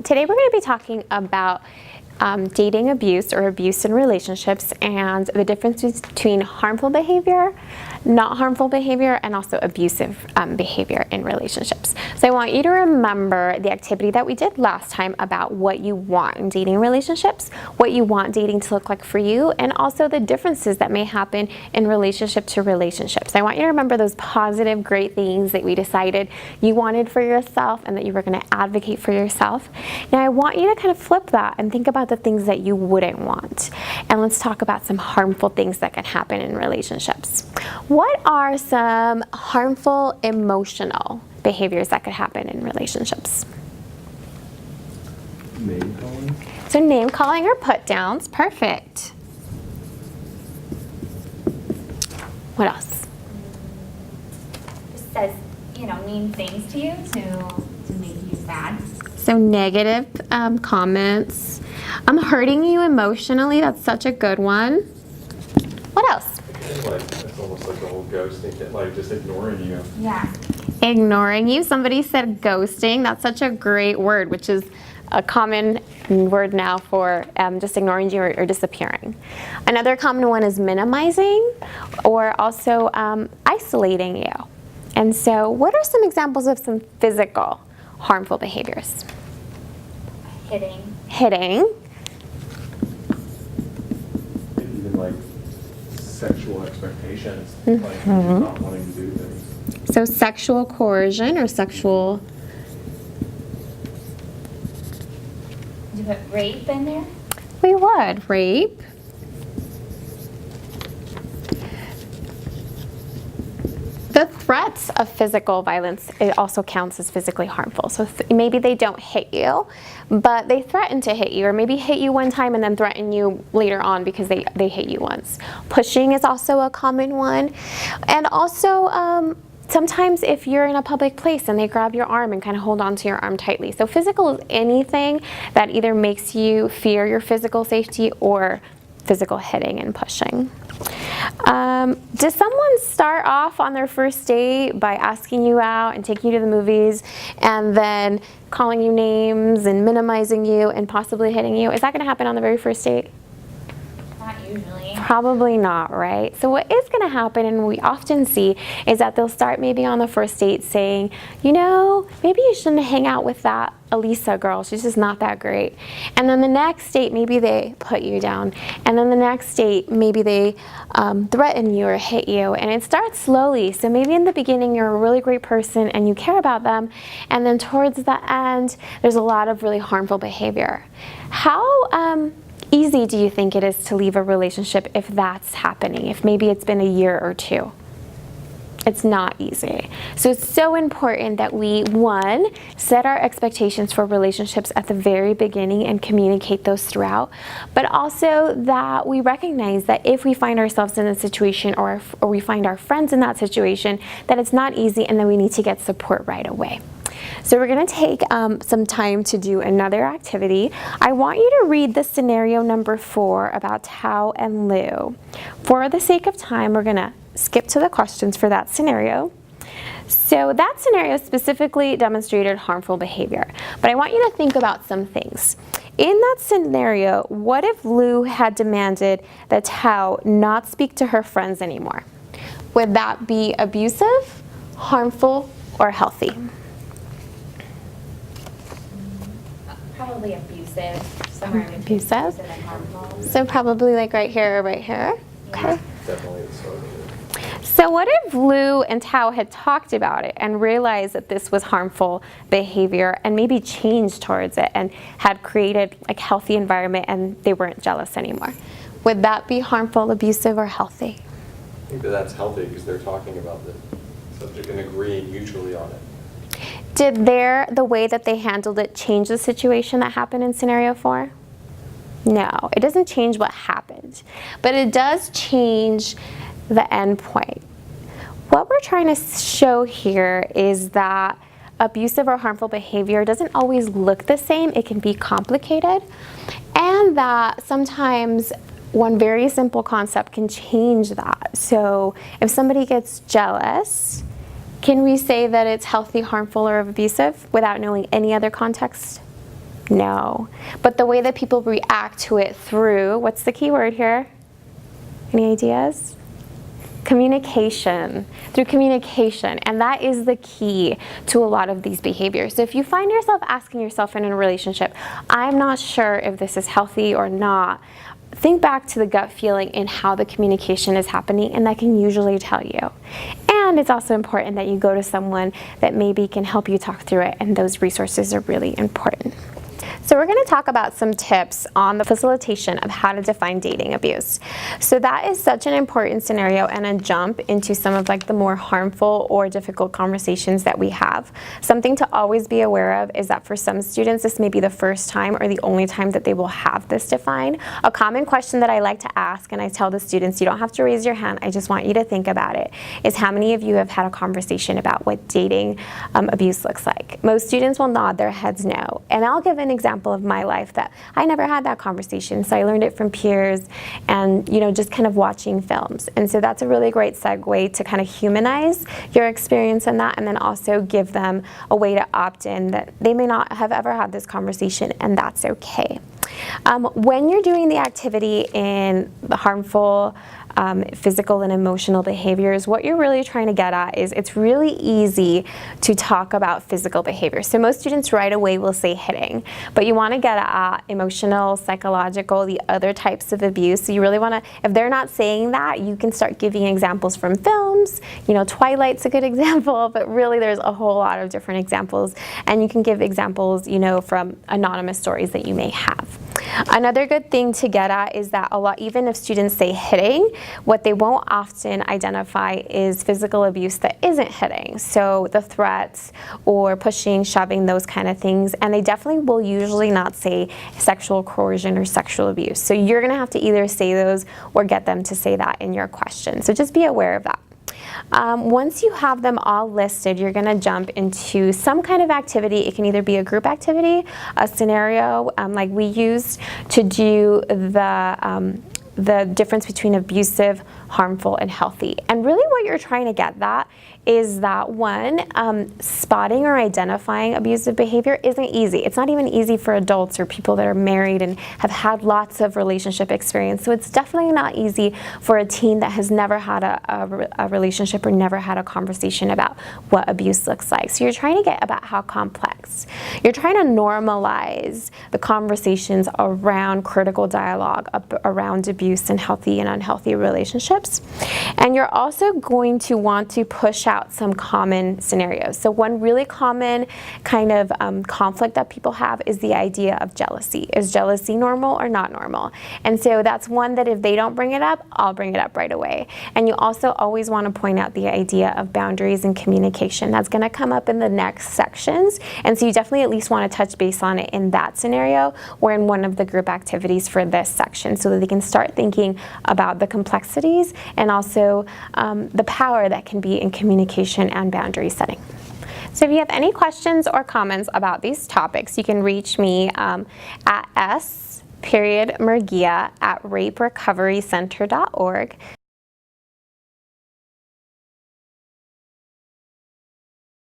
Today we're going to be talking about dating abuse or abuse in relationships and the differences between harmful behavior, not harmful behavior, and also abusive behavior in relationships. So I want you to remember the activity that we did last time about what you want in dating relationships, what you want dating to look like for you, and also the differences that may happen in relationship to relationships. I want you to remember those positive, great things that we decided you wanted for yourself and that you were going to advocate for yourself. Now I want you to kind of flip that and think about the things that you wouldn't want. And let's talk about some harmful things that can happen in relationships. What are some harmful emotional behaviors that could happen in relationships? Name calling. So name calling or put downs, perfect. What else? Just says, mean things to you to make you sad. So negative comments. I'm hurting you emotionally. That's such a good one. What else? It's almost like the whole ghosting thing, like just ignoring you. Yeah. Ignoring you. Somebody said ghosting. That's such a great word, which is a common word now for just ignoring you or disappearing. Another common one is minimizing or also isolating you. And so what are some examples of some physical harmful behaviors? Hitting. Hitting. Even like sexual expectations, like not wanting to do things. So sexual coercion or sexual... Did you put rape in there? We would. Rape. The threats of physical violence, it also counts as physically harmful. So maybe they don't hit you, but they threaten to hit you, or maybe hit you one time and then threaten you later on because they hit you once. Pushing is also a common one. And also, sometimes if you're in a public place and they grab your arm and kind of hold onto your arm tightly. So physical is anything that either makes you fear your physical safety or physical hitting and pushing. Does someone start off on their first date by asking you out and taking you to the movies and then calling you names and minimizing you and possibly hitting you? Is that going to happen on the very first date? Not usually. Probably not, right? So what is going to happen, and we often see, is that they'll start maybe on the first date saying, maybe you shouldn't hang out with that Elisa girl. She's just not that great. And then the next date, maybe they put you down. And then the next date, maybe they threaten you or hit you. And it starts slowly. So maybe in the beginning, you're a really great person and you care about them. And then towards the end, there's a lot of really harmful behavior. How easy do you think it is to leave a relationship if that's happening, if maybe it's been a year or two? It's not easy. So it's so important that we, one, set our expectations for relationships at the very beginning and communicate those throughout, but also that we recognize that if we find ourselves in a situation or we find our friends in that situation, that it's not easy and that we need to get support right away. So we're going to take some time to do another activity. I want you to read the scenario number 4 about Tao and Lou. For the sake of time, we're going to skip to the questions for that scenario. So that scenario specifically demonstrated harmful behavior. But I want you to think about some things. In that scenario, what if Lou had demanded that Tao not speak to her friends anymore? Would that be abusive, harmful, or healthy? Probably abusive. Somewhere in between Abusive? and harmful. So probably like right here or right here? Okay. Definitely the start of it. So what if Lou and Tao had talked about it and realized that this was harmful behavior and maybe changed towards it and had created like healthy environment and they weren't jealous anymore? Would that be harmful, abusive, or healthy? I think that's healthy because they're talking about the subject and agreeing mutually on it. Did the way that they handled it change the situation that happened in scenario 4? No, it doesn't change what happened, but it does change the end point. What we're trying to show here is that abusive or harmful behavior doesn't always look the same. It can be complicated, and that sometimes one very simple concept can change that. So if somebody gets jealous, can we say that it's healthy, harmful, or abusive without knowing any other context? No. But the way that people react to it through, what's the key word here? Any ideas? Communication. Through communication. And that is the key to a lot of these behaviors. So if you find yourself asking yourself in a relationship, I'm not sure if this is healthy or not, think back to the gut feeling and how the communication is happening, and that can usually tell you. And it's also important that you go to someone that maybe can help you talk through it, and those resources are really important. So we're going to talk about some tips on the facilitation of how to define dating abuse. So that is such an important scenario and a jump into some of like the more harmful or difficult conversations that we have. Something to always be aware of is that for some students this may be the first time or the only time that they will have this defined. A common question that I like to ask, and I tell the students, you don't have to raise your hand, I just want you to think about it, is how many of you have had a conversation about what dating abuse looks like? Most students will nod their heads no. And I'll give an example of my life that I never had that conversation, so I learned it from peers and just kind of watching films. And so that's a really great segue to kind of humanize your experience in that, and then also give them a way to opt in that they may not have ever had this conversation, and that's okay. When you're doing the activity in the harmful physical and emotional behaviors, what you're really trying to get at is it's really easy to talk about physical behavior. So most students right away will say hitting, but you want to get at emotional, psychological, the other types of abuse. So you really want to, if they're not saying that, you can start giving examples from films. Twilight's a good example, but really there's a whole lot of different examples, and you can give examples, from anonymous stories that you may have. Another good thing to get at is that even if students say hitting, what they won't often identify is physical abuse that isn't hitting. So the threats or pushing, shoving, those kind of things. And they definitely will usually not say sexual coercion or sexual abuse. So you're going to have to either say those or get them to say that in your question. So just be aware of that. Once you have them all listed, you're going to jump into some kind of activity. It can either be a group activity, a scenario like we used to do the difference between abusive, harmful, and healthy. And really what you're trying to get that is that one, spotting or identifying abusive behavior isn't easy. It's not even easy for adults or people that are married and have had lots of relationship experience. So it's definitely not easy for a teen that has never had a relationship or never had a conversation about what abuse looks like. So you're trying to get about how complex. You're trying to normalize the conversations around critical dialogue, around abuse and healthy and unhealthy relationships. And you're also going to want to push out some common scenarios. So one really common kind of conflict that people have is the idea of jealousy. Is jealousy normal or not normal? And so that's one that if they don't bring it up, I'll bring it up right away. And you also always want to point out the idea of boundaries and communication. That's going to come up in the next sections. And so you definitely at least want to touch base on it in that scenario or in one of the group activities for this section so that they can start thinking about the complexities and also the power that can be in communication and boundary setting. So if you have any questions or comments about these topics, you can reach me at s.murgia@raperecoverycenter.org.